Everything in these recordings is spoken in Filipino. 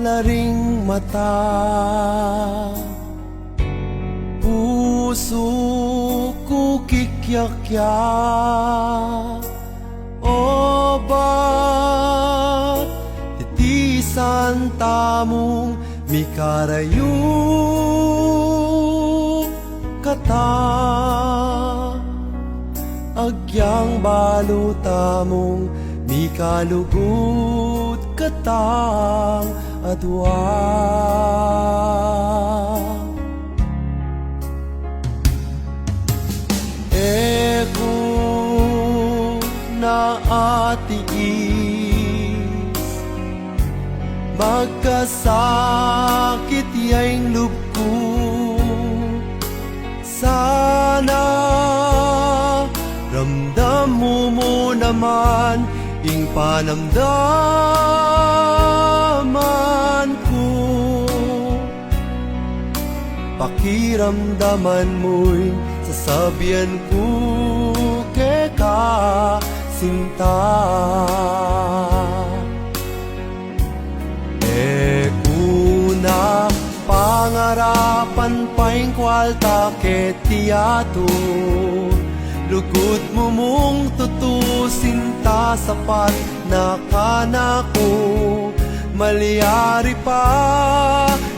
laring mata, puso ko kikyakya. O ba't titisan tamong mikarayo kata, agyang baluta mong mikalugut katang adwa. Eko na atiis, magkasakit yaing lubko. Sana ramdam mo naman ing panamdaman ko. Pakiramdaman mo'y sasabihan ko keka sinta. Ekuna pangarapan paing kwalta ketiyato, lugut mo mong tutusin ta sapat na kanako. Malyari pa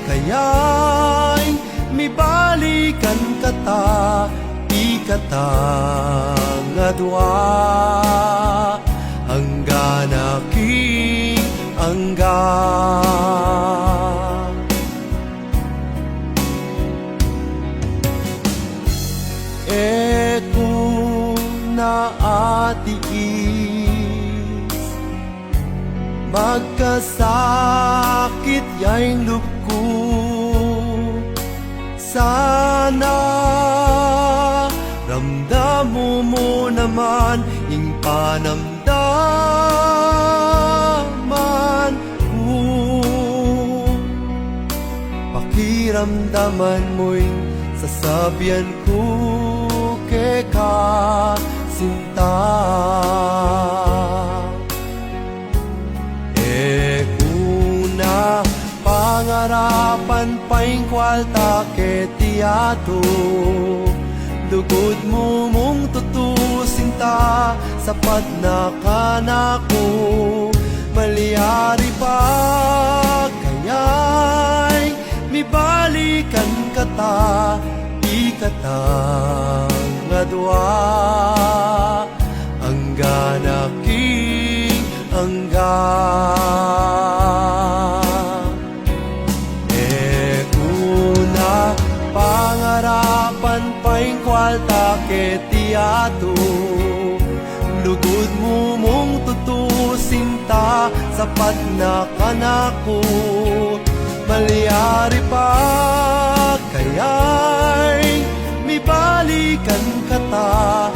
kaya'y mibalikan kata, ikatang adwa. Hanggan aking hanggan. Eko na atiis, magkasakit yaing lubko. Sana ramdam mo naman ing panamdaman ko. Pakiramdaman mo'y sasabihan ko keka sinta. Ekuna pangarapan paing kwalta ketiyato, lugod mo mong tutusin ta sapat na kanako. Malyari pa kaya'y mibalikan kata, ikatang adwa. Hanggan aking hanggan. Ekuna pangarapan paing kwalta ketiyato, lugod mo mong tutusin ta sapat na kanako. Malyari pa kaya'y mibalikan kata,